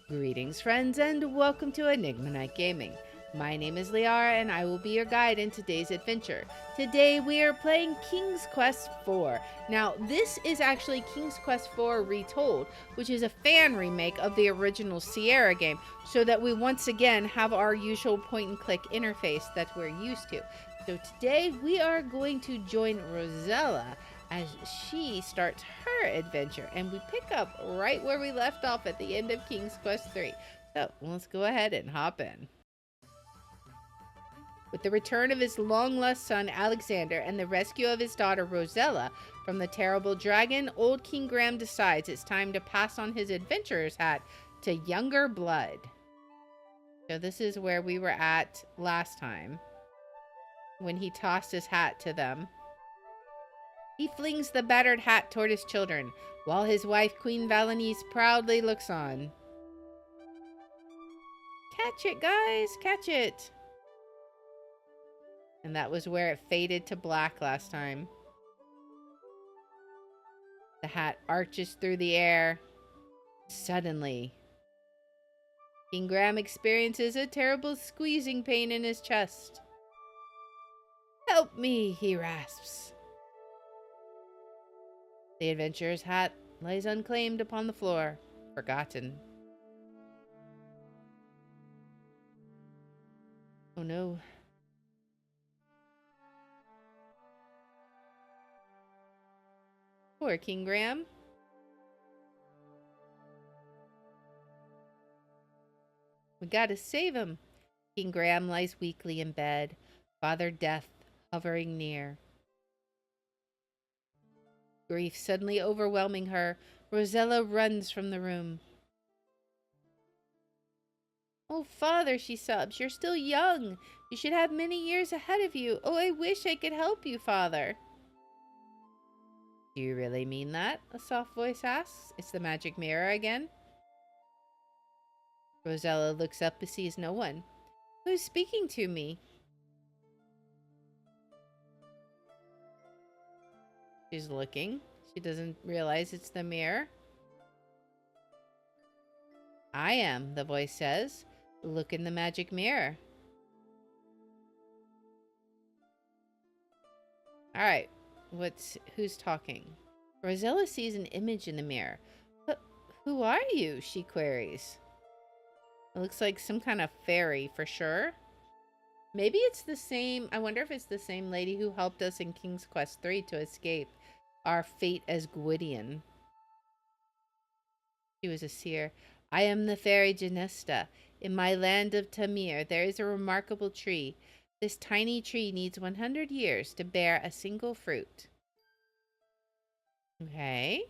Greetings, friends, and welcome to Enigma Night Gaming. My name is Liara, and I will be your guide in today's adventure. Today, we are playing King's Quest IV. Now, this is actually King's Quest IV Retold, which is a fan remake of the original Sierra game, so that we once again have our usual point-and-click interface that we're used to. So today, we are going to join Rosella as she starts her adventure, and we pick up right where we left off at the end of King's Quest III. So let's go ahead and hop in. With the return of his long-lost son Alexander and the rescue of his daughter Rosella from the terrible dragon, old King Graham decides it's time to pass on his adventurer's hat to younger blood. So this is where we were at last time, when he tossed his hat to them. He flings the battered hat toward his children, while his wife, Queen Valenice, proudly looks on. Catch it, guys! Catch it! And that was where it faded to black last time. The hat arches through the air. Suddenly, King Graham experiences a terrible squeezing pain in his chest. "Help me," he rasps. The adventurer's hat lies unclaimed upon the floor, forgotten. Oh no. Poor King Graham. We gotta save him. King Graham lies weakly in bed, Father Death hovering near. Grief suddenly overwhelming her, Rosella runs from the room. "Oh, Father," she sobs, "you're still young. You should have many years ahead of you. Oh, I wish I could help you, Father." "Do you really mean that?" a soft voice asks. It's the magic mirror again. Rosella looks up but sees no one. "Who's speaking to me?" She's looking. She doesn't realize it's the mirror. "I am," the voice says. "Look in the magic mirror." All right, who's talking? Rosella sees an image in the mirror. "But who are you?" she queries. It looks like some kind of fairy for sure. Maybe it's the same. I wonder if it's the same lady who helped us in King's Quest III to escape our fate as Gwydion. She was a seer. "I am the fairy Genesta. In my land of Tamir, there is a remarkable tree. This tiny tree needs 100 years to bear a single fruit." Okay.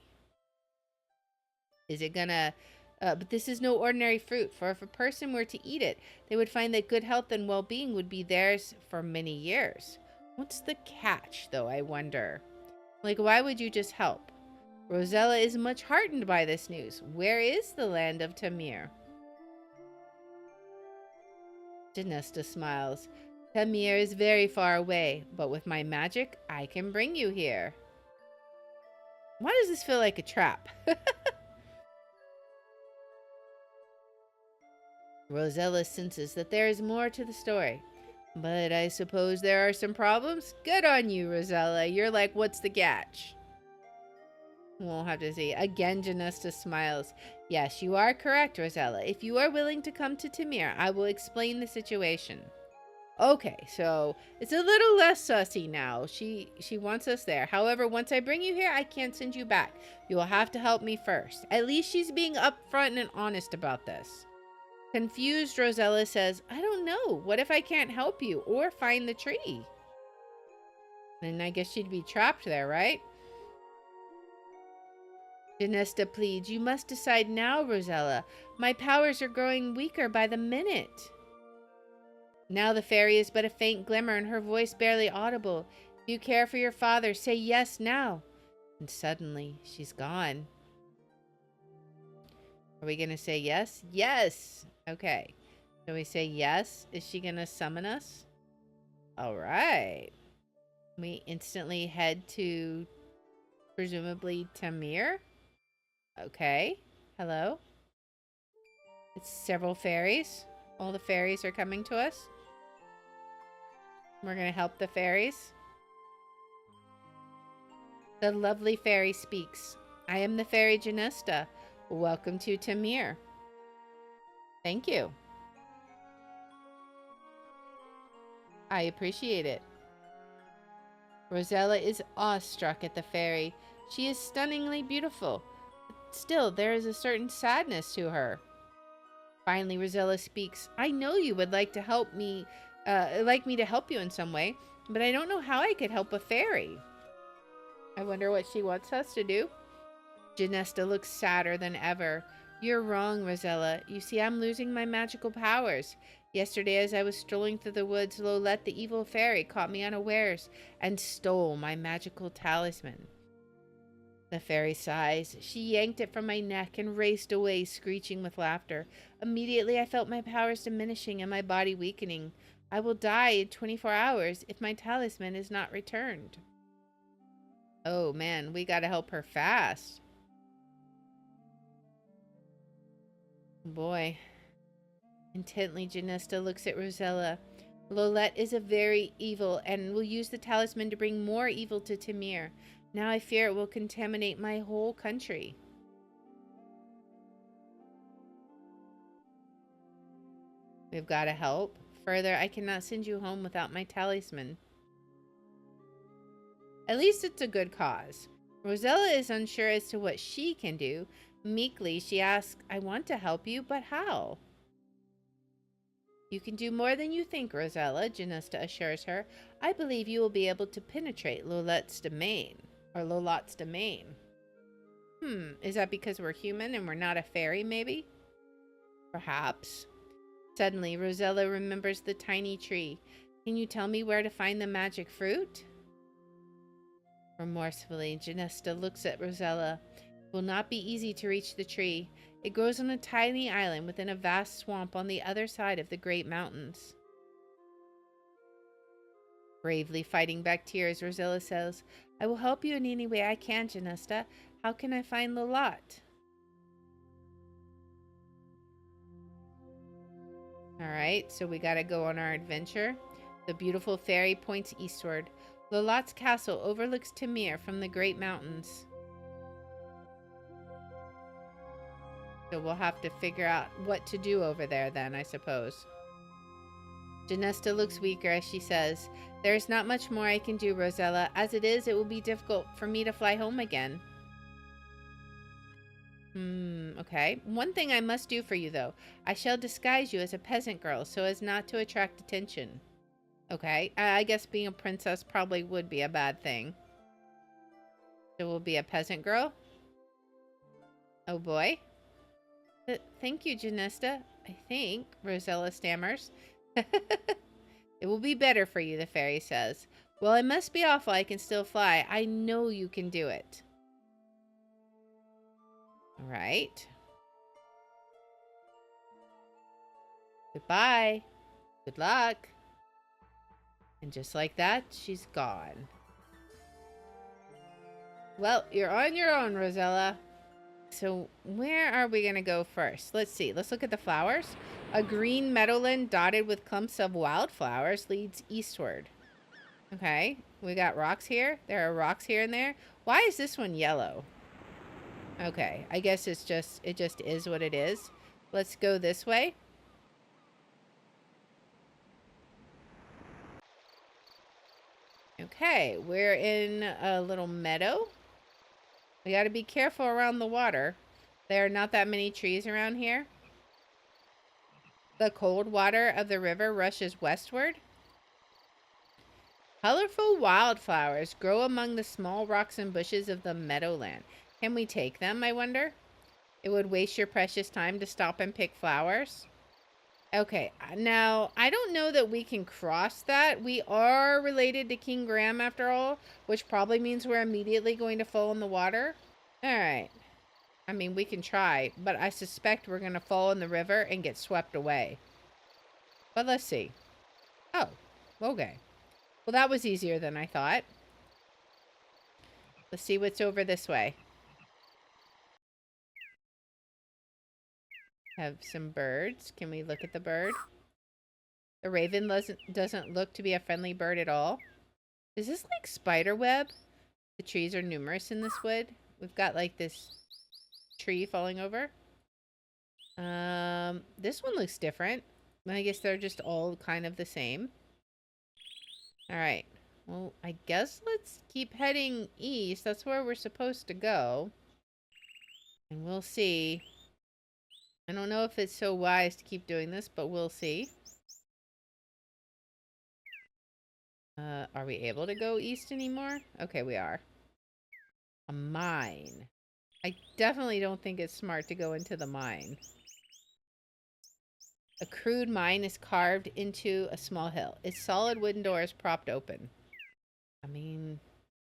Is it gonna... but this is no ordinary fruit, for if a person were to eat it, they would find that good health and well-being would be theirs for many years. What's the catch, though, I wonder? Like, why would you just help? Rosella is much heartened by this news. Where is the land of Tamir? Genesta smiles. "Tamir is very far away, but with my magic, I can bring you here." Why does this feel like a trap? Rosella senses that there is more to the story. "But I suppose there are some problems?" "Good on you, Rosella. You're like, what's the catch?" We'll have to see. Again, Genesta smiles. "Yes, you are correct, Rosella. If you are willing to come to Tamir, I will explain the situation." Okay, so it's a little less sussy now. She wants us there. "However, once I bring you here, I can't send you back. You will have to help me first." At least she's being upfront and honest about this. Confused, Rosella says, "I don't know. What if I can't help you or find the tree?" Then I guess she'd be trapped there, right? Genesta pleads, "You must decide now, Rosella. My powers are growing weaker by the minute." Now the fairy is but a faint glimmer and her voice barely audible. "If you care for your father, say yes now." And suddenly, she's gone. Are we going to say yes? Yes! Okay. So we say yes. Is she going to summon us? All right. We instantly head to, presumably, Tamir. Okay. Hello? It's several fairies. All the fairies are coming to us. We're going to help the fairies. The lovely fairy speaks. I am the fairy Janesta. Welcome to Tamir. Thank you. I appreciate it. Rosella is awestruck at the fairy. She is stunningly beautiful. Still, there is a certain sadness to her. Finally, Rosella speaks. I know you would like to help me, like me to help you in some way, but I don't know how I could help a fairy. I wonder what she wants us to do. Janesta looks sadder than ever. You're wrong, Rosella. You see, I'm losing my magical powers. Yesterday, as I was strolling through the woods, Lolette, the evil fairy, caught me unawares and stole my magical talisman. The fairy sighs. She yanked it from my neck and raced away, screeching with laughter. Immediately, I felt my powers diminishing and my body weakening. I will die in 24 hours if my talisman is not returned. Oh, man, we gotta help her fast. Boy. Intently, Janesta looks at Rosella. Lolette is a very evil and will use the talisman to bring more evil to Tamir. Now I fear it will contaminate my whole country. We've got to help. Further, I cannot send you home without my talisman. At least it's a good cause. Rosella is unsure as to what she can do. Meekly, she asks, I want to help you, but how? You can do more than you think, Rosella, Janesta assures her. I believe you will be able to penetrate Lolette's domain. Or Lolotte's domain. Is that because we're human and we're not a fairy, maybe? Perhaps. Suddenly, Rosella remembers the tiny tree. Can you tell me where to find the magic fruit? Remorsefully, Janesta looks at Rosella. It will not be easy to reach the tree. It grows on a tiny island within a vast swamp on the other side of the great mountains. Bravely fighting back tears, Rosella says, I will help you in any way I can, Janesta. How can I find Lolotte? Alright, so we gotta go on our adventure. The beautiful fairy points eastward. Lolotte's castle overlooks Tamir from the great mountains. So we'll have to figure out what to do over there then, I suppose. Janesta looks weaker as she says, There is not much more I can do, Rosella. As it is, it will be difficult for me to fly home again. Okay. One thing I must do for you, though. I shall disguise you as a peasant girl so as not to attract attention. Okay. I guess being a princess probably would be a bad thing. So we'll be a peasant girl? Oh, boy. Thank you, Janesta. I think, Rosella stammers. It will be better for you, the fairy says. Well, I must be awful. I can still fly. I know you can do it. All right. Goodbye. Good luck. And just like that, she's gone. Well, you're on your own, Rosella. So where are we going to go first? Let's see. Let's look at the flowers. A green meadowland dotted with clumps of wildflowers leads eastward. Okay. We got rocks here. There are rocks here and there. Why is this one yellow? Okay. I guess it just is what it is. Let's go this way. Okay. We're in a little meadow. We got to be careful around the water. There are not that many trees around here. The cold water of the river rushes westward. Colorful wildflowers grow among the small rocks and bushes of the meadowland. Can we take them, I wonder? It would waste your precious time to stop and pick flowers. Okay, now, I don't know that we can cross that. We are related to King Graham, after all, which probably means we're immediately going to fall in the water. All right. I mean, we can try, but I suspect we're going to fall in the river and get swept away. But let's see. Oh, okay. Well, that was easier than I thought. Let's see what's over this way. Have some birds. Can we look at the bird? The raven doesn't look to be a friendly bird at all. Is this like spider web? The trees are numerous in this wood. We've got like this tree falling over. This one looks different. I guess they're just all kind of the same. All right. Well, I guess let's keep heading east. That's where we're supposed to go. And we'll see. I don't know if it's so wise to keep doing this, but we'll see. Are we able to go east anymore? Okay, we are. A mine. I definitely don't think it's smart to go into the mine. A crude mine is carved into a small hill. Its solid wooden door is propped open. I mean,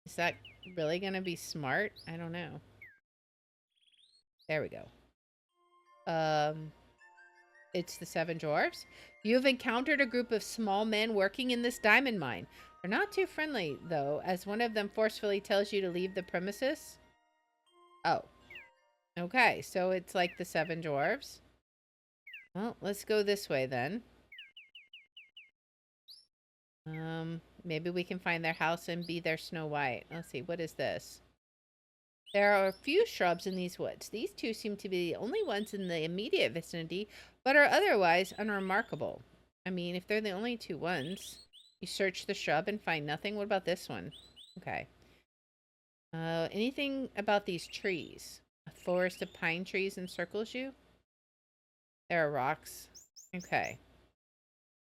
is that really going to be smart? I don't know. There we go. It's the Seven Dwarfs. You have encountered a group of small men working in this diamond mine. They're not too friendly, though, as one of them forcefully tells you to leave the premises. Oh. Okay, so it's like the Seven Dwarfs. Well, let's go this way then. Maybe we can find their house and be their Snow White. Let's see, what is this? There are a few shrubs in these woods. These two seem to be the only ones in the immediate vicinity, but are otherwise unremarkable. I mean, if they're the only two ones, you search the shrub and find nothing. What about this one? Okay. Anything about these trees? A forest of pine trees encircles you? There are rocks. Okay.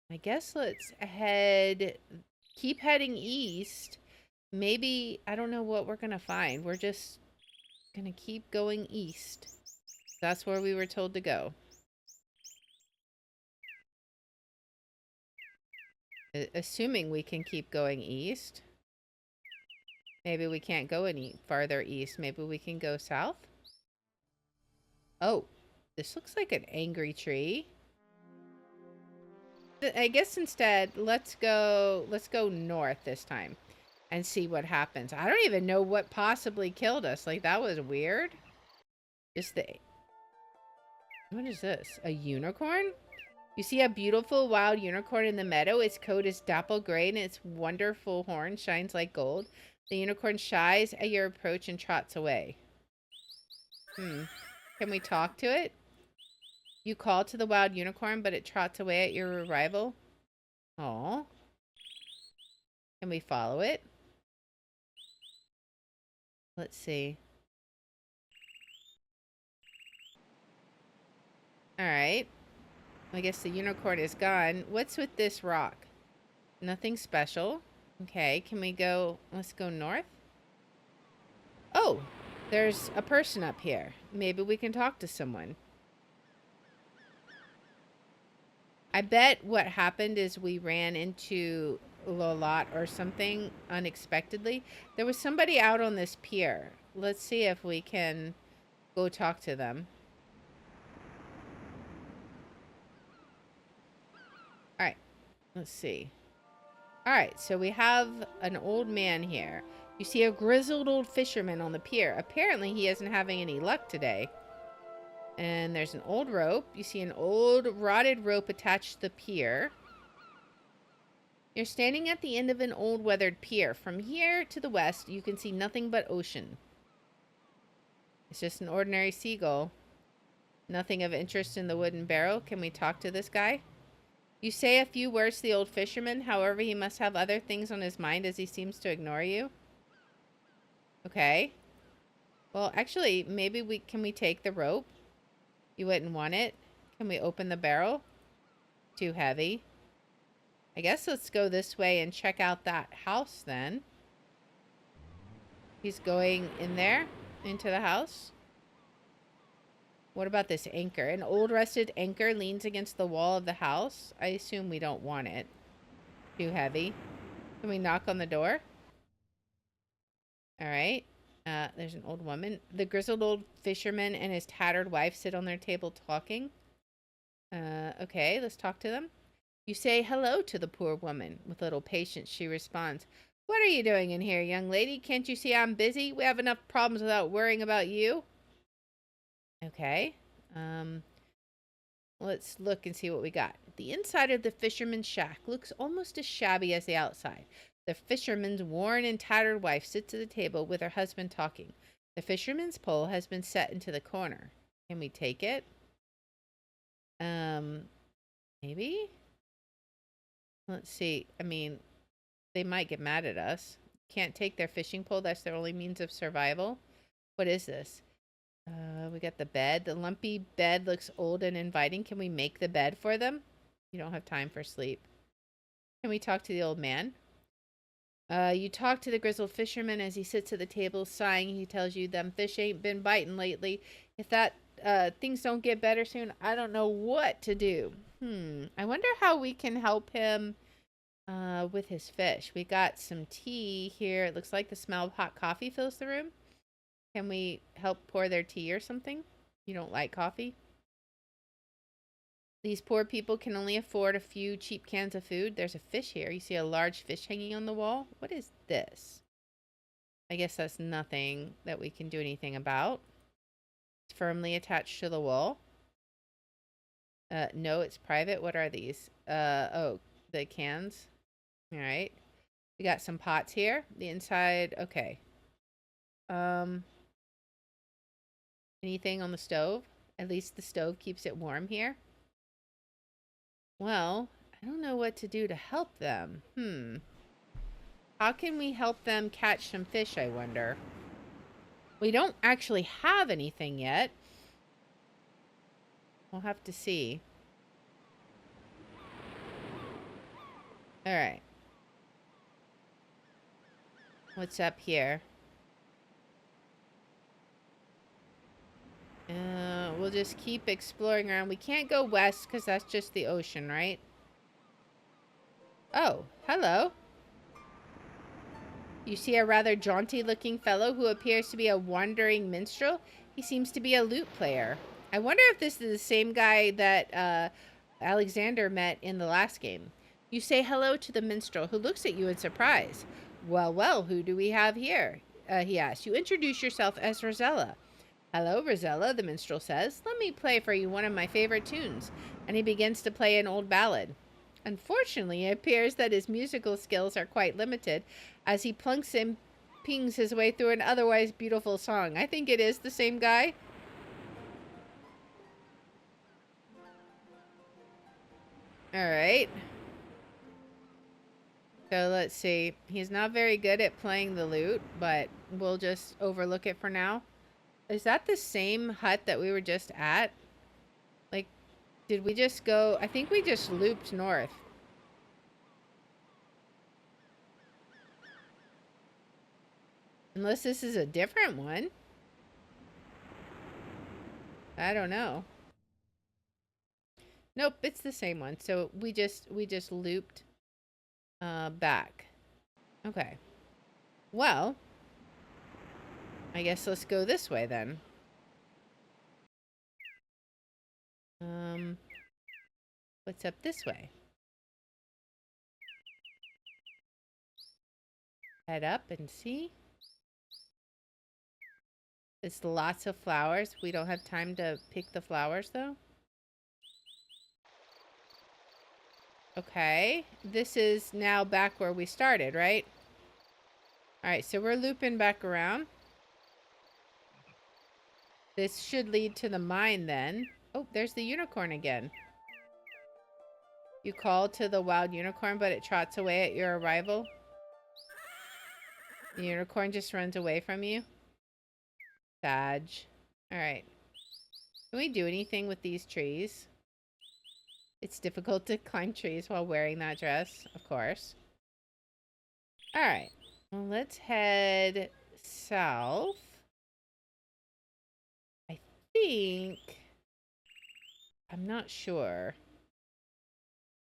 I guess let's keep heading east. Maybe, I don't know what we're going to find. We're just going to keep going east. That's where we were told to go. Assuming we can keep going east. Maybe we can't go any farther east. Maybe we can go south. Oh, this looks like an angry tree. I guess instead, let's go north this time and see what happens. I don't even know what possibly killed us. Like, that was weird. What is this? A unicorn? You see a beautiful wild unicorn in the meadow. Its coat is dapple gray and its wonderful horn shines like gold. The unicorn shies at your approach and trots away. Can we talk to it? You call to the wild unicorn, but it trots away at your arrival. Aw. Can we follow it? Let's see. Alright. I guess the unicorn is gone. What's with this rock? Nothing special. Okay, can we go... Let's go north? Oh! There's a person up here. Maybe we can talk to someone. I bet what happened is we ran into a lot or something unexpectedly. There was somebody out on this pier. Let's see if we can go talk to them. Alright, let's see. Alright, so we have an old man here. You see a grizzled old fisherman on the pier. Apparently he isn't having any luck today. And there's an old rope. You see an old rotted rope attached to the pier. You're standing at the end of an old weathered pier. From here to the west, you can see nothing but ocean. It's just an ordinary seagull. Nothing of interest in the wooden barrel. Can we talk to this guy? You say a few words to the old fisherman. However, he must have other things on his mind as he seems to ignore you. Okay. Well, actually, maybe can we take the rope? You wouldn't want it. Can we open the barrel? Too heavy. I guess let's go this way and check out that house then. He's going in there, into the house. What about this anchor? An old rusted anchor leans against the wall of the house. I assume we don't want it. Too heavy. Can we knock on the door? Alright. There's an old woman. The grizzled old fisherman and his tattered wife sit on their table talking. Okay, let's talk to them. You say hello to the poor woman. With little patience, she responds, "What are you doing in here, young lady? Can't you see I'm busy? We have enough problems without worrying about you." Okay. Let's look and see what we got. The inside of the fisherman's shack looks almost as shabby as the outside. The fisherman's worn and tattered wife sits at the table with her husband talking. The fisherman's pole has been set into the corner. Can we take it? Maybe? Let's see. I mean, they might get mad at us. Can't take their fishing pole. That's their only means of survival. What is this? We got the bed. The lumpy bed looks old and inviting. Can we make the bed for them? You don't have time for sleep. Can we talk to the old man? You talk to the grizzled fisherman as he sits at the table sighing. He tells you them fish ain't been biting lately. If that things don't get better soon, I don't know what to do. I wonder how we can help him with his fish. We got some tea here. It looks like the smell of hot coffee fills the room. Can we help pour their tea or something? You don't like coffee? These poor people can only afford a few cheap cans of food. There's a fish here. You see a large fish hanging on the wall. What is this? I guess that's nothing that we can do anything about. It's firmly attached to the wall. No, it's private. What are these? Oh, the cans. All right. We got some pots here. The inside, okay. Anything on the stove? At least the stove keeps it warm here. Well, I don't know what to do to help them. How can we help them catch some fish, I wonder? We don't actually have anything yet. We'll have to see. All right. What's up here? We'll just keep exploring around. We can't go west because that's just the ocean, right? Oh, hello. You see a rather jaunty-looking fellow who appears to be a wandering minstrel. He seems to be a lute player. I wonder if this is the same guy that Alexander met in the last game. You say hello to the minstrel, who looks at you in surprise. Well, well, who do we have here? He asks. You introduce yourself as Rosella. Hello, Rosella, the minstrel says. Let me play for you one of my favorite tunes. And he begins to play an old ballad. Unfortunately, it appears that his musical skills are quite limited as he plunks and pings his way through an otherwise beautiful song. I think it is the same guy. All right. So let's see. He's not very good at playing the lute, but we'll just overlook it for now. Is that the same hut that we were just at? Like, did we just go? I think we just looped north. Unless this is a different one. I don't know. Nope, it's the same one. So we just looped back. Okay. Well, I guess let's go this way then. What's up this way? Head up and see. It's lots of flowers. We don't have time to pick the flowers though. Okay. This is now back where we started, right? Alright, so we're looping back around. This should lead to the mine then. Oh, there's the unicorn again. You call to the wild unicorn, but it trots away at your arrival. The unicorn just runs away from you. Sad. Alright. Can we do anything with these trees? It's difficult to climb trees while wearing that dress, of course. Alright. Well, let's head south. I think... I'm not sure.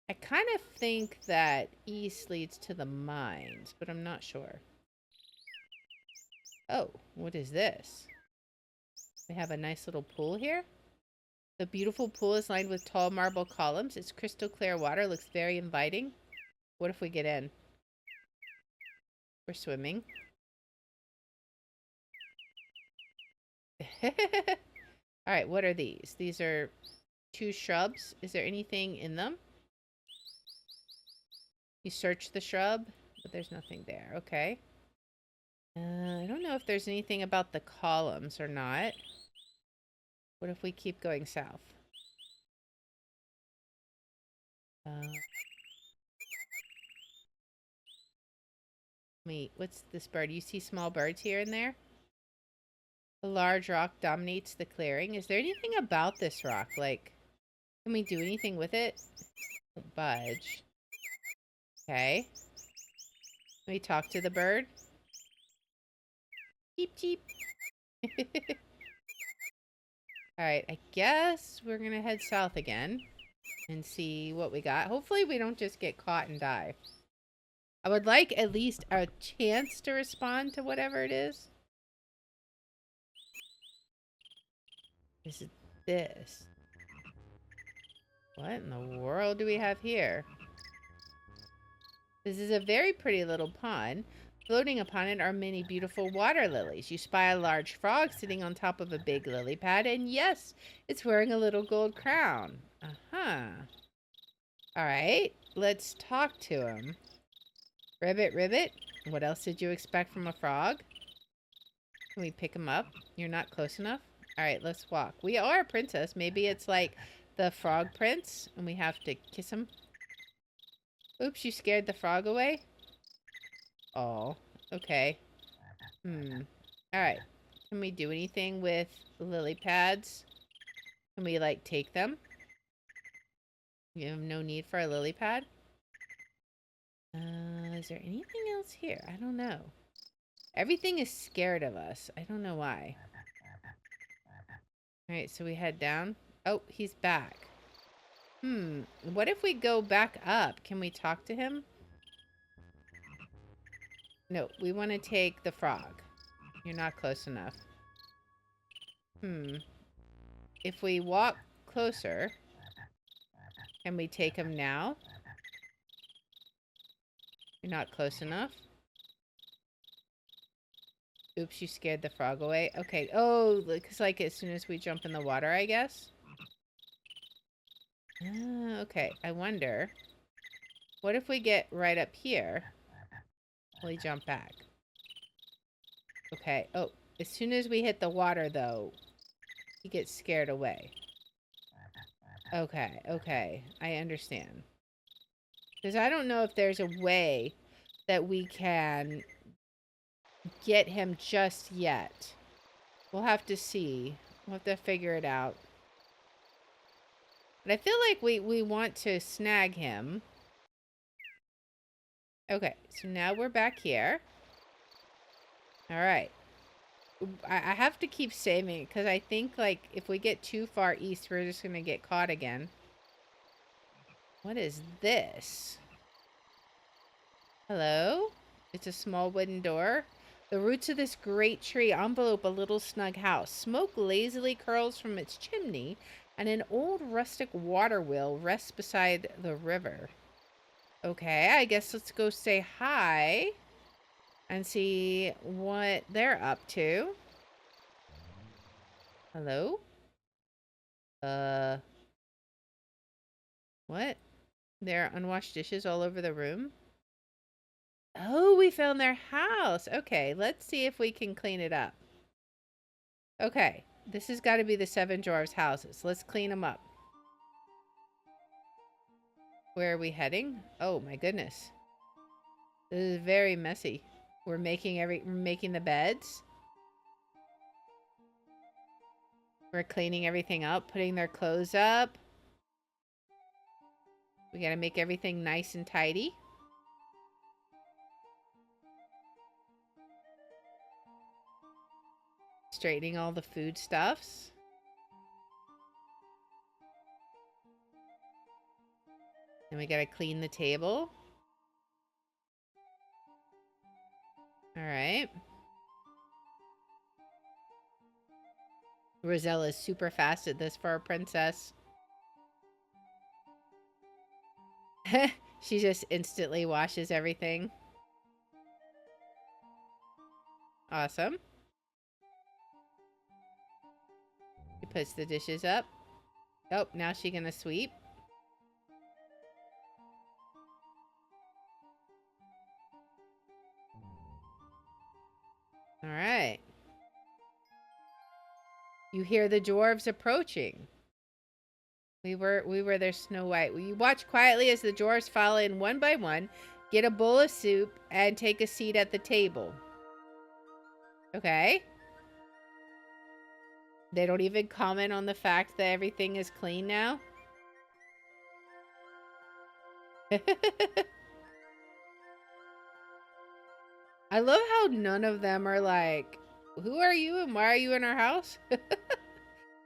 I kind of think that east leads to the mines, but I'm not sure. Oh, what is this? We have a nice little pool here. The beautiful pool is lined with tall marble columns. Its crystal clear water looks very inviting. What if we get in? We're swimming. Alright, what are these? These are two shrubs. Is there anything in them? You search the shrub, but there's nothing there. Okay. I don't know if there's anything about the columns or not. What if we keep going south? Wait, what's this bird? You see small birds here and there? A large rock dominates the clearing. Is there anything about this rock? Like, can we do anything with it? Budge. Okay. Can we talk to the bird? Cheep, cheep. Alright, I guess we're gonna head south again and see what we got. Hopefully we don't just get caught and die. I would like at least a chance to respond to whatever it is. Is it this? What in the world do we have here? This is a very pretty little pond. Floating upon it are many beautiful water lilies. You spy a large frog sitting on top of a big lily pad, and yes, it's wearing a little gold crown. Uh-huh. Alright, let's talk to him. Ribbit, ribbit, what else did you expect from a frog? Can we pick him up? You're not close enough? Alright, let's walk. We are a princess. Maybe it's like the frog prince, and we have to kiss him. Oops, you scared the frog away? Oh, okay. Alright. Can we do anything with lily pads? Can we, like, take them? We have no need for a lily pad? Is there anything else here? I don't know. Everything is scared of us. I don't know why. Alright, so we head down. Oh, he's back. What if we go back up? Can we talk to him? No, we want to take the frog. You're not close enough. If we walk closer, can we take him now? You're not close enough. Oops, you scared the frog away. Okay. Oh, because like as soon as we jump in the water, I guess. Okay. I wonder. What if we get right up here? Will he jump back? Okay. Oh, as soon as we hit the water, though, he gets scared away. Okay. Okay. I understand. Because I don't know if there's a way that we can get him just yet. We'll have to see. We'll have to figure it out. But I feel like we want to snag him. Okay, so now we're back here. Alright. I have to keep saving it because I think, like, if we get too far east, we're just going to get caught again. What is this? Hello? It's a small wooden door. The roots of this great tree envelope a little snug house. Smoke lazily curls from its chimney, and an old rustic water wheel rests beside the river. Okay, I guess let's go say hi and see what they're up to. Hello? What? There are unwashed dishes all over the room? Oh, we found their house. Okay, let's see if we can clean it up. Okay, this has got to be the 7 dwarves' houses. Let's clean them up. Where are we heading? Oh my goodness. This is very messy. We're making the beds. We're cleaning everything up, putting their clothes up. We gotta make everything nice and tidy. Straightening all the foodstuffs. And we gotta clean the table. Alright. Rosella's super fast at this for a princess. She just instantly washes everything. Awesome. She puts the dishes up. Oh, now she gonna sweep? All right. You hear the dwarves approaching. We were their Snow White. You watch quietly as the dwarves file in one by one, get a bowl of soup, and take a seat at the table. Okay. They don't even comment on the fact that everything is clean now. I love how none of them are like, who are you and why are you in our house?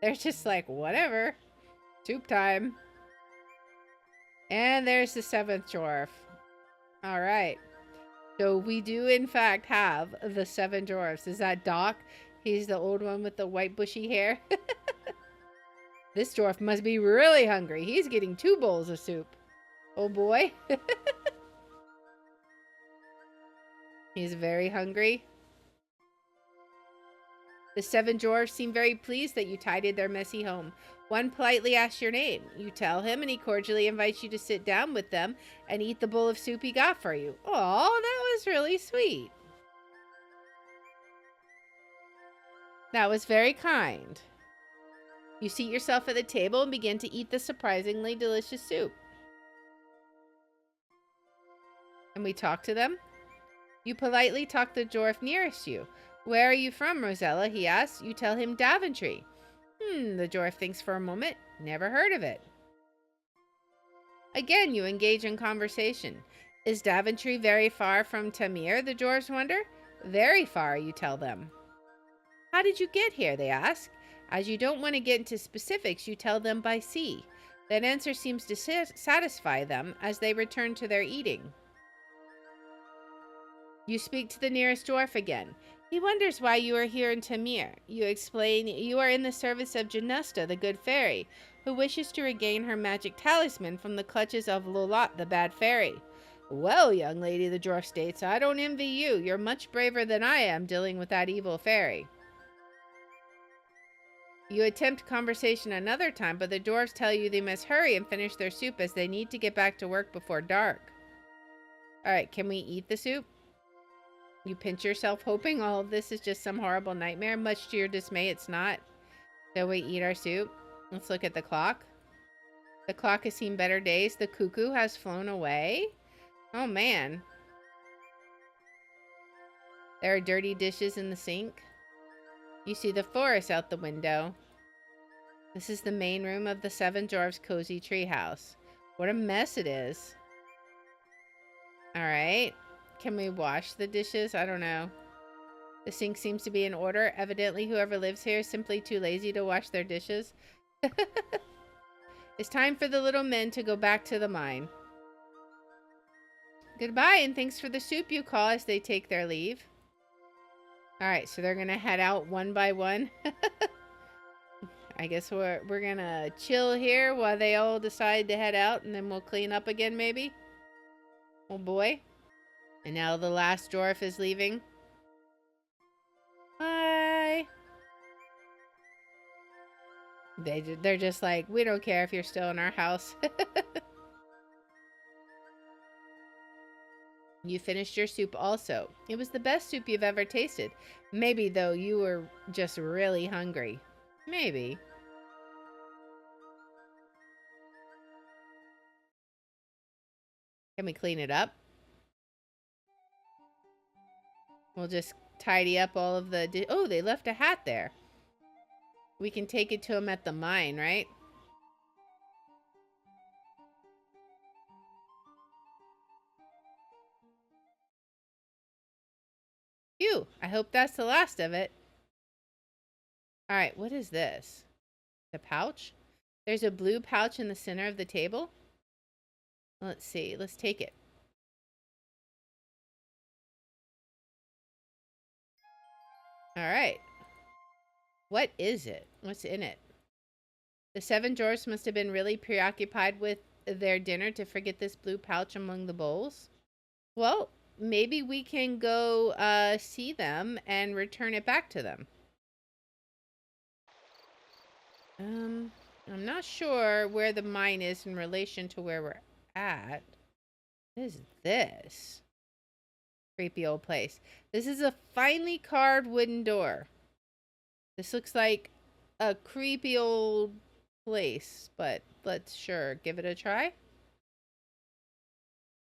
They're just like, whatever. Soup time. And there's the 7th dwarf. All right. So we do, in fact, have the 7 dwarfs. Is that Doc? He's the old one with the white bushy hair. This dwarf must be really hungry. He's getting 2 bowls of soup. Oh boy. He's very hungry. The 7 dwarfs seem very pleased that you tidied their messy home. One politely asks your name. You tell him, and he cordially invites you to sit down with them and eat the bowl of soup he got for you. Oh, that was really sweet. That was very kind. You seat yourself at the table and begin to eat the surprisingly delicious soup. And we talk to them. You politely talk the dwarf nearest you. Where are you from, Rosella? He asks. You tell him Daventry. The dwarf thinks for a moment. Never heard of it. Again, you engage in conversation. Is Daventry very far from Tamir, the dwarves wonder? Very far, you tell them. How did you get here, they ask. As you don't want to get into specifics, you tell them by sea. That answer seems to satisfy them as they return to their eating. You speak to the nearest dwarf again. He wonders why you are here in Tamir. You explain you are in the service of Janusta, the good fairy, who wishes to regain her magic talisman from the clutches of Lolat, the bad fairy. Well, young lady, the dwarf states, I don't envy you. You're much braver than I am dealing with that evil fairy. You attempt conversation another time, but the dwarves tell you they must hurry and finish their soup as they need to get back to work before dark. Alright, can we eat the soup? You pinch yourself, hoping all of this is just some horrible nightmare. Much to your dismay, it's not. So we eat our soup. Let's look at the clock. The clock has seen better days. The cuckoo has flown away. Oh, man. There are dirty dishes in the sink. You see the forest out the window. This is the main room of the 7 dwarfs' cozy treehouse. What a mess it is. All right. Can we wash the dishes? I don't know. The sink seems to be in order. Evidently, whoever lives here is simply too lazy to wash their dishes. It's time for the little men to go back to the mine. Goodbye, and thanks for the soup, you call as they take their leave. Alright, so they're gonna head out one by one. I guess we're gonna chill here while they all decide to head out, and then we'll clean up again, maybe? Oh boy. And now the last dwarf is leaving. Bye. They're just like, we don't care if you're still in our house. You finished your soup also. It was the best soup you've ever tasted. Maybe, though, you were just really hungry. Maybe. Can we clean it up? We'll just tidy up all of the... Oh, they left a hat there. We can take it to them at the mine, right? Phew, I hope that's the last of it. Alright, what is this? The pouch? There's a blue pouch in the center of the table. Let's see, let's take it. Alright. What is it? What's in it? The 7 dwarfs must have been really preoccupied with their dinner to forget this blue pouch among the bowls. Well, maybe we can go see them and return it back to them. I'm not sure where the mine is in relation to where we're at. What is this? Creepy old place. This is a finely carved wooden door. This looks like a creepy old place, but let's sure give it a try.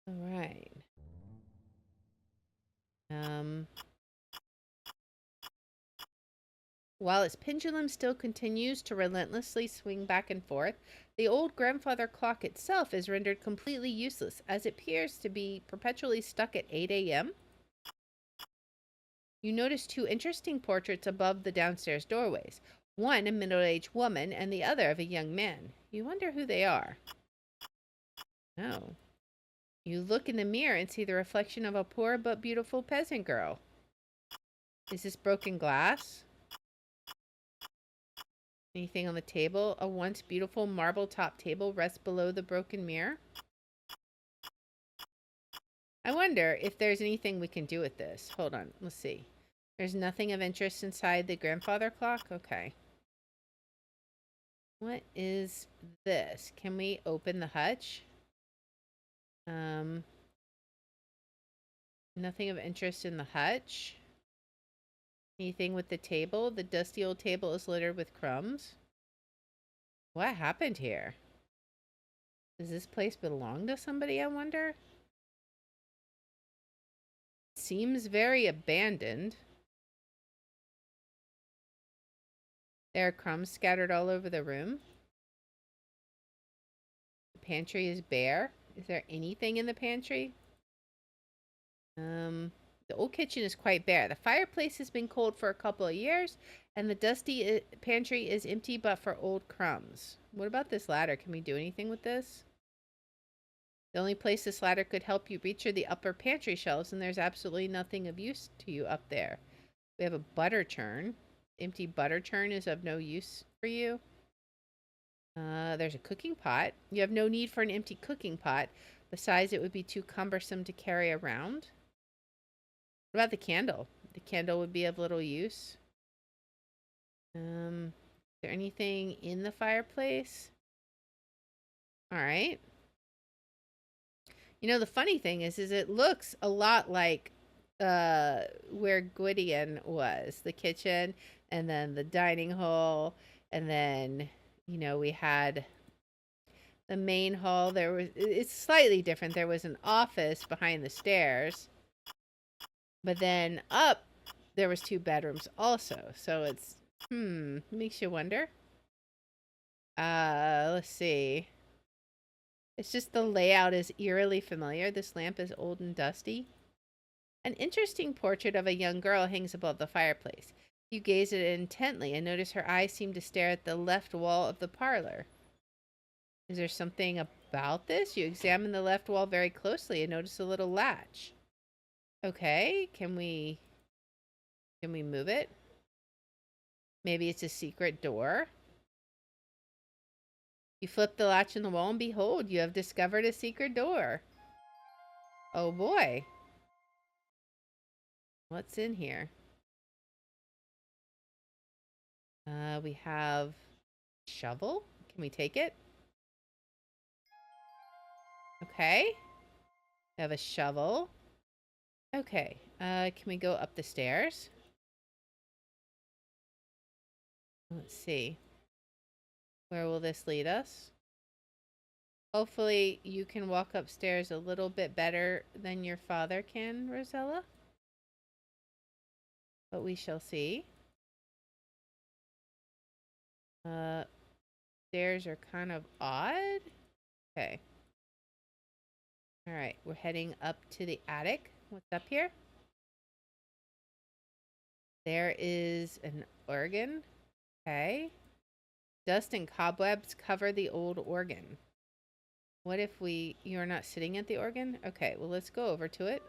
All right. Um, While its pendulum still continues to relentlessly swing back and forth, the old grandfather clock itself is rendered completely useless, as it appears to be perpetually stuck at 8 a.m. You notice two interesting portraits above the downstairs doorways, one a middle-aged woman and the other of a young man. You wonder who they are. No. You look in the mirror and see the reflection of a poor but beautiful peasant girl. Is this broken glass? Anything on the table? A once beautiful marble top table rests below the broken mirror. I wonder if there's anything we can do with this. Hold on, let's see. There's nothing of interest inside the grandfather clock? Okay. What is this? Can we open the hutch? Nothing of interest in the hutch. Anything with the table? The dusty old table is littered with crumbs. What happened here? Does this place belong to somebody, I wonder? It seems very abandoned. There are crumbs scattered all over the room. The pantry is bare. Is there anything in the pantry? The old kitchen is quite bare. The fireplace has been cold for a couple of years, and the dusty pantry is empty but for old crumbs. What about this ladder? Can we do anything with this? The only place this ladder could help you reach are the upper pantry shelves, and there's absolutely nothing of use to you up there. We have a butter churn. Empty butter churn is of no use for you. There's a cooking pot. You have no need for an empty cooking pot. Besides, it would be too cumbersome to carry around. What about the candle? The candle would be of little use. Is there anything in the fireplace? All right. You know, the funny thing is it looks a lot like where Gwydion was, the kitchen, and then the dining hall, and then, you know, we had the main hall. It's slightly different. There was an office behind the stairs, but then up there was two bedrooms also. So it's makes you wonder. Let's see. It's just the layout is eerily familiar. This lamp is old and dusty. An interesting portrait of a young girl hangs above the fireplace. You gaze at it intently and notice her eyes seem to stare at the left wall of the parlor. Is there something about this? You examine the left wall very closely and notice a little latch. Okay, can we move it? Maybe it's a secret door. You flip the latch in the wall and behold, you have discovered a secret door. Oh boy. What's in here? We have shovel. Can we take it? Okay. We have a shovel. Okay. Can we go up the stairs? Let's see. Where will this lead us? Hopefully you can walk upstairs a little bit better than your father can, Rosella. But we shall see. Stairs are kind of odd. Okay. All right, we're heading up to the attic. What's up here? There is an organ. Okay. Dust and cobwebs cover the old organ. What if you're not sitting at the organ? Okay, well, let's go over to it.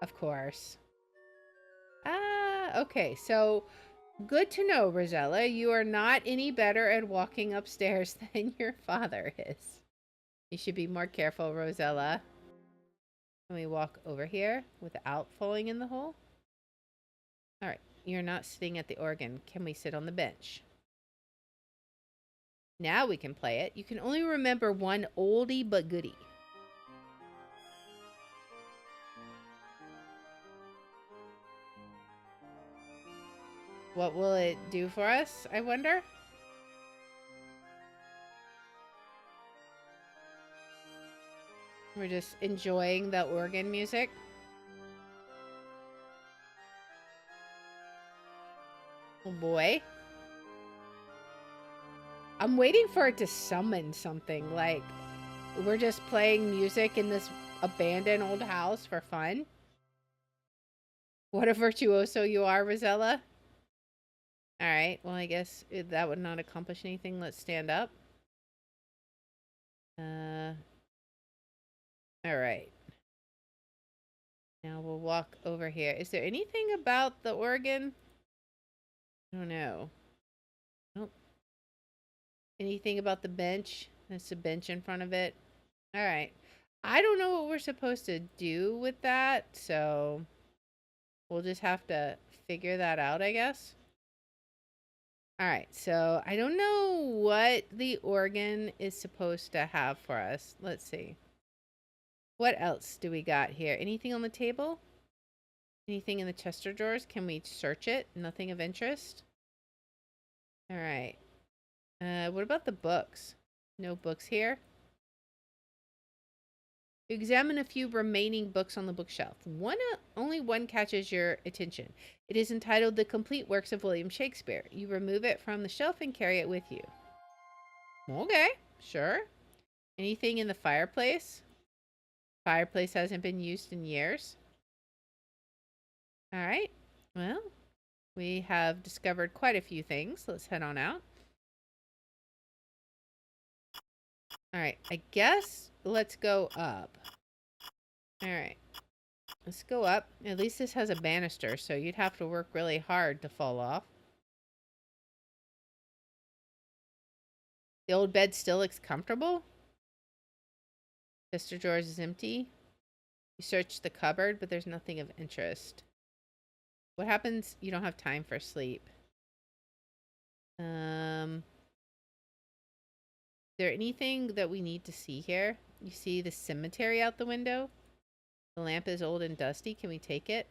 Of course. Okay, so good to know, Rosella. You are not any better at walking upstairs than your father is. You should be more careful, Rosella. Can we walk over here without falling in the hole? All right, you're not sitting at the organ. Can we sit on the bench? Now we can play it. You can only remember one oldie but goodie. What will it do for us, I wonder? We're just enjoying the organ music. Oh boy. I'm waiting for it to summon something. Like, we're just playing music in this abandoned old house for fun. What a virtuoso you are, Rosella. Alright, well, I guess that would not accomplish anything. Let's stand up. Alright. Now we'll walk over here. Is there anything about the organ? I don't know. Nope. Anything about the bench? There's a bench in front of it. Alright. I don't know what we're supposed to do with that, so we'll just have to figure that out, I guess. Alright, so I don't know what the organ is supposed to have for us. Let's see. What else do we got here? Anything on the table? Anything in the Chester drawers? Can we search it? Nothing of interest? Alright. What about the books? No books here? Examine a few remaining books on the bookshelf. Only one catches your attention. It is entitled The Complete Works of William Shakespeare. You remove it from the shelf and carry it with you. Okay, sure. Anything in the fireplace? Fireplace hasn't been used in years. All right. Well, we have discovered quite a few things. Let's head on out. All right. I guess let's go up. All right. Let's go up. At least this has a banister, so you'd have to work really hard to fall off. The old bed still looks comfortable. Chester drawers is empty. You search the cupboard, but there's nothing of interest. What happens? You don't have time for sleep. Is there anything that we need to see here? You see the cemetery out the window? The lamp is old and dusty. Can we take it?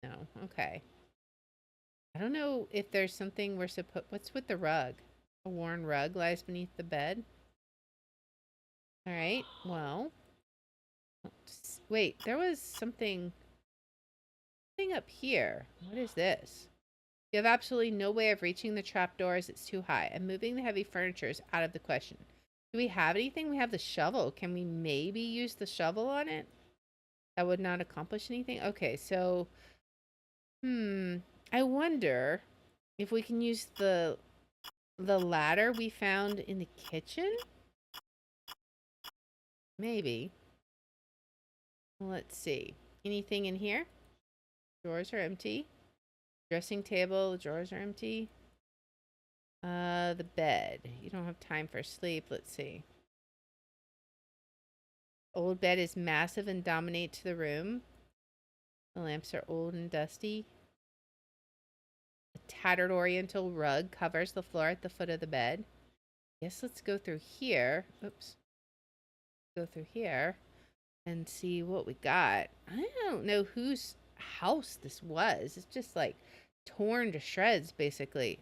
No. Okay. I don't know if there's something we're supposed... What's with the rug? A worn rug lies beneath the bed. Alright, well... Wait, there was something up here. What is this? You have absolutely no way of reaching the trapdoor as it's too high, and moving the heavy furniture is out of the question. Do we have anything? We have the shovel. Can we maybe use the shovel on it? That would not accomplish anything? Okay, so... I wonder if we can use the ladder we found in the kitchen? Maybe. Let's see. Anything in here? Drawers are empty. Dressing table, the drawers are empty. The bed. You don't have time for sleep. Let's see. Old bed is massive and dominates the room. The lamps are old and dusty. A tattered oriental rug covers the floor at the foot of the bed. Yes, let's go through here. Oops. Go through here and see what we got. I don't know whose house this was. It's just like torn to shreds, basically.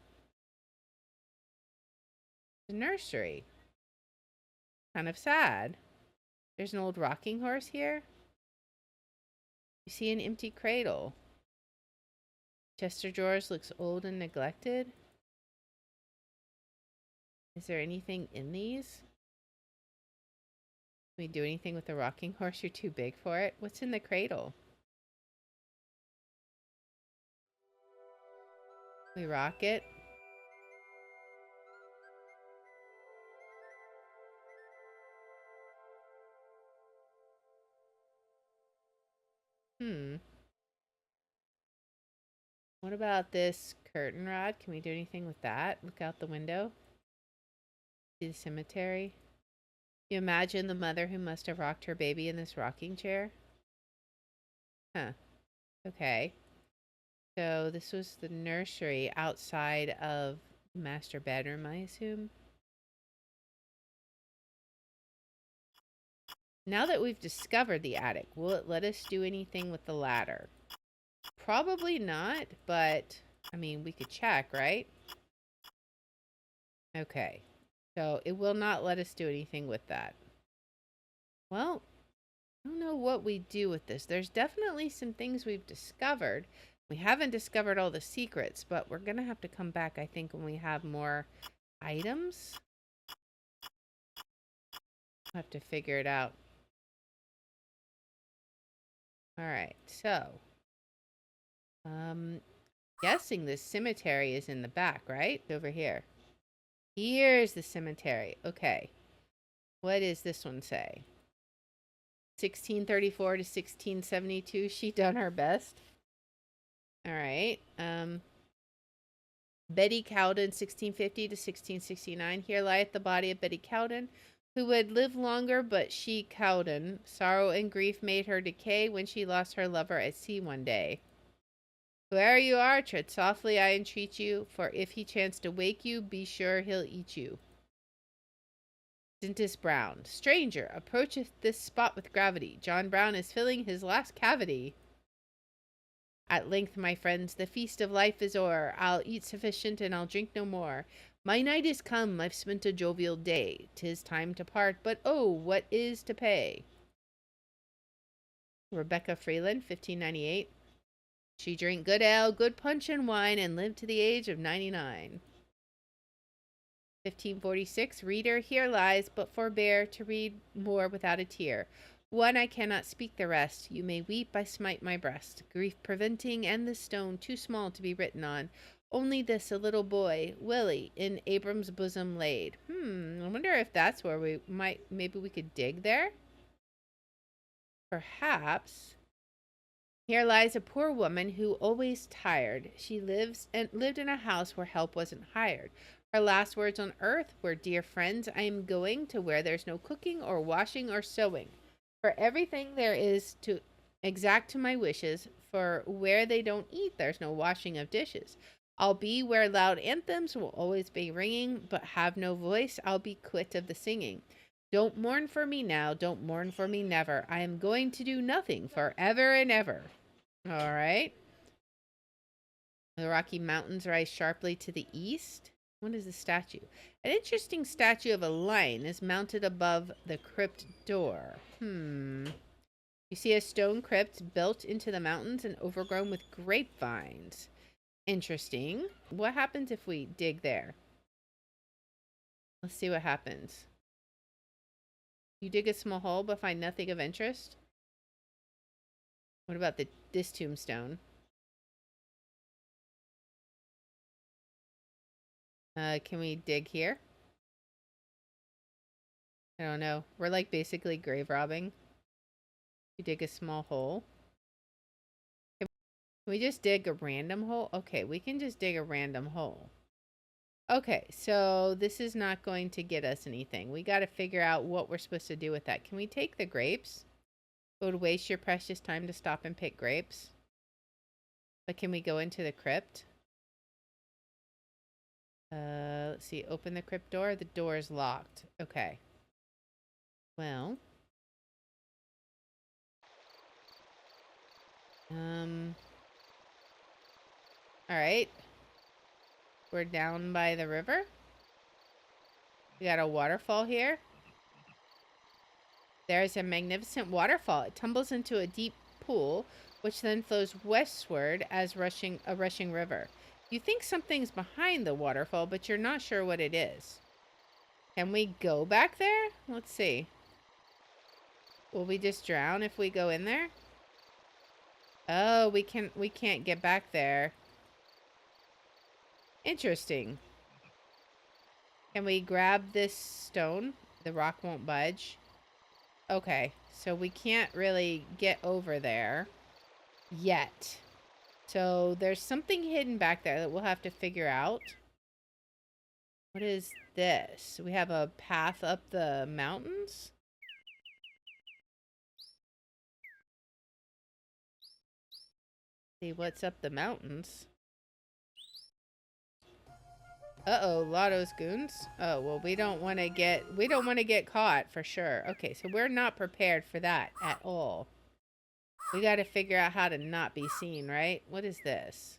The nursery. Kind of sad. There's an old rocking horse here. You see an empty cradle. Chester drawers looks old and neglected. Is there anything in these? Can we do anything with the rocking horse? You're too big for it. What's in the cradle? We rock it. What about this curtain rod? Can we do anything with that? Look out the window. See the cemetery. You imagine the mother who must have rocked her baby in this rocking chair? Huh. Okay. So this was the nursery outside of the master bedroom, I assume. Now that we've discovered the attic, will it let us do anything with the ladder? Probably not, but I mean, we could check, right? Okay. So it will not let us do anything with that. Well, I don't know what we do with this. There's definitely some things we've discovered. We haven't discovered all the secrets, but we're going to have to come back, I think, when we have more items. We'll have to figure it out. All right, so guessing this cemetery is in the back, right? Over here. Here's the cemetery. Okay. What does this one say? 1634 to 1672. She done her best. All right. Betty Cowden, 1650 to 1669. Here lieth the body of Betty Cowden, who would live longer, but she Cowden. Sorrow and grief made her decay when she lost her lover at sea one day. Whoe'er you are, tread softly, I entreat you, for if he chance to wake you, be sure he'll eat you. Dentis Brown. Stranger, approacheth this spot with gravity. John Brown is filling his last cavity. At length, my friends, the feast of life is o'er. I'll eat sufficient and I'll drink no more. My night is come, I've spent a jovial day. 'Tis time to part, but oh, what is to pay? Rebecca Freeland, 1598. She drank good ale, good punch and wine, and lived to the age of 99. 1546. Reader, here lies, but forbear to read more without a tear. One I cannot speak the rest. You may weep, I smite my breast. Grief preventing, and the stone too small to be written on. Only this, a little boy, Willie, in Abram's bosom laid. I wonder if that's where we might, maybe we could dig there? Perhaps. Here lies a poor woman who always tired. She lived in a house where help wasn't hired. Her last words on earth were, "Dear friends, I am going to where there's no cooking or washing or sewing. For everything there is to exact to my wishes. For where they don't eat, there's no washing of dishes. I'll be where loud anthems will always be ringing, but have no voice. I'll be quit of the singing. Don't mourn for me now, don't mourn for me never. I am going to do nothing for ever and ever." All right. The Rocky Mountains rise sharply to the east. What is the statue? An interesting statue of a lion is mounted above the crypt door. You see a stone crypt built into the mountains and overgrown with grapevines. Interesting. What happens if we dig there? Let's see what happens. You dig a small hole but find nothing of interest? What about this tombstone? Can we dig here? I don't know. We're like basically grave robbing. You dig a small hole. Can we just dig a random hole? Okay, we can just dig a random hole. Okay, so this is not going to get us anything. We got to figure out what we're supposed to do with that. Can we take the grapes? It would waste your precious time to stop and pick grapes. But can we go into the crypt? Let's see. Open the crypt door. The door is locked. Okay. Well. All right. We're down by the river. We got a waterfall here. There's a magnificent waterfall. It tumbles into a deep pool, which then flows westward as a rushing river. You think something's behind the waterfall, but you're not sure what it is. Can we go back there? Let's see. Will we just drown if we go in there? Oh, we can't get back there. Interesting. Can we grab this stone? The rock won't budge. Okay, so we can't really get over there yet. So there's something hidden back there that we'll have to figure out. What is this? We have a path up the mountains? See what's up the mountains. Uh-oh, Lotto's goons. Oh, well, we don't want to get caught for sure. Okay, so we're not prepared for that at all. We got to figure out how to not be seen, right? What is this?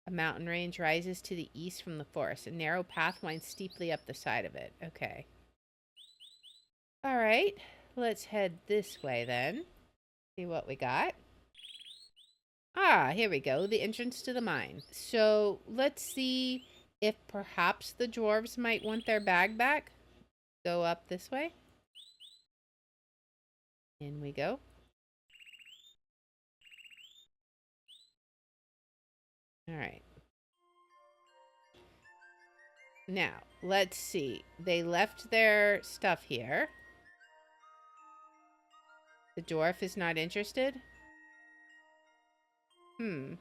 A mountain range rises to the east from the forest. A narrow path winds steeply up the side of it. Okay. All right. Let's head this way then. See what we got. Ah, here we go. The entrance to the mine. So let's see if perhaps the dwarves might want their bag back. Go up this way. In we go. All right. Now, let's see. They left their stuff here. The dwarf is not interested. You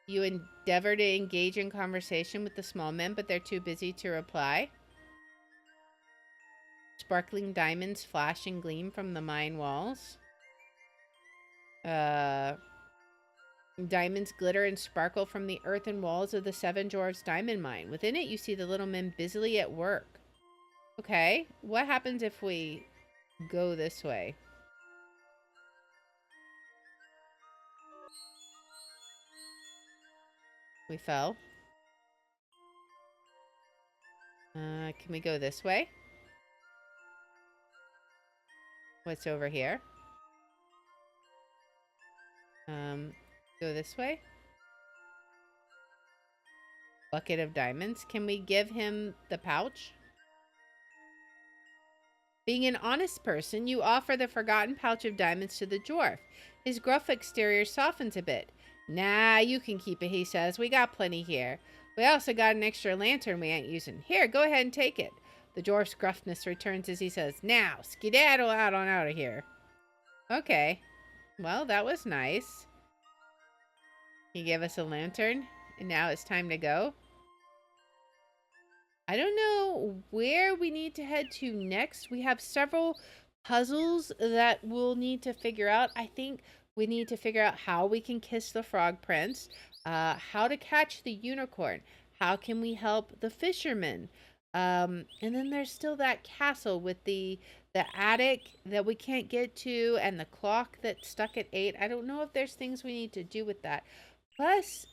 endeavor to engage in conversation with the small men, but they're too busy to reply. Sparkling diamonds flash and gleam from the mine walls. Diamonds glitter and sparkle from the earthen walls of the Seven Dwarfs diamond mine. Within it, you see the little men busily at work. Okay, what happens if we go this way? We fell. Can we go this way? What's over here? Go this way? Bucket of diamonds. Can we give him the pouch? Being an honest person, you offer the forgotten pouch of diamonds to the dwarf. His gruff exterior softens a bit. Nah, you can keep it, he says. We got plenty here. We also got an extra lantern we ain't using. Here, go ahead and take it. The dwarf's gruffness returns as he says, now, skedaddle out of here. Okay. Well, that was nice. He gave us a lantern, and now it's time to go. I don't know where we need to head to next. We have several puzzles that we'll need to figure out. I think we need to figure out how we can kiss the frog prince, how to catch the unicorn, how can we help the fisherman. And then there's still that castle with the attic that we can't get to and the clock that's stuck at 8. I don't know if there's things we need to do with that. Plus,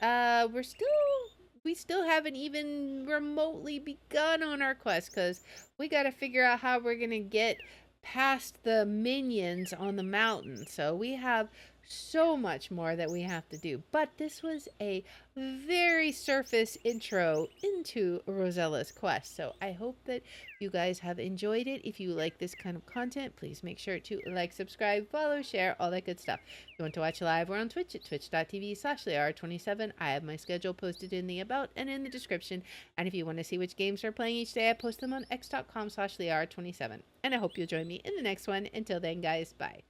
we still haven't even remotely begun on our quest because we got to figure out how we're going to get past the minions on the mountain. So we have so much more that we have to do. But this was a very surface intro into Rosella's quest. So I hope that you guys have enjoyed it. If you like this kind of content, please make sure to like, subscribe, follow, share, all that good stuff. If you want to watch live, we're on Twitch at twitch.tv/Lear27. I have my schedule posted in the about and in the description. And if you want to see which games we're playing each day, I post them on x.com/Lear27. And I hope you'll join me in the next one. Until then, guys, bye.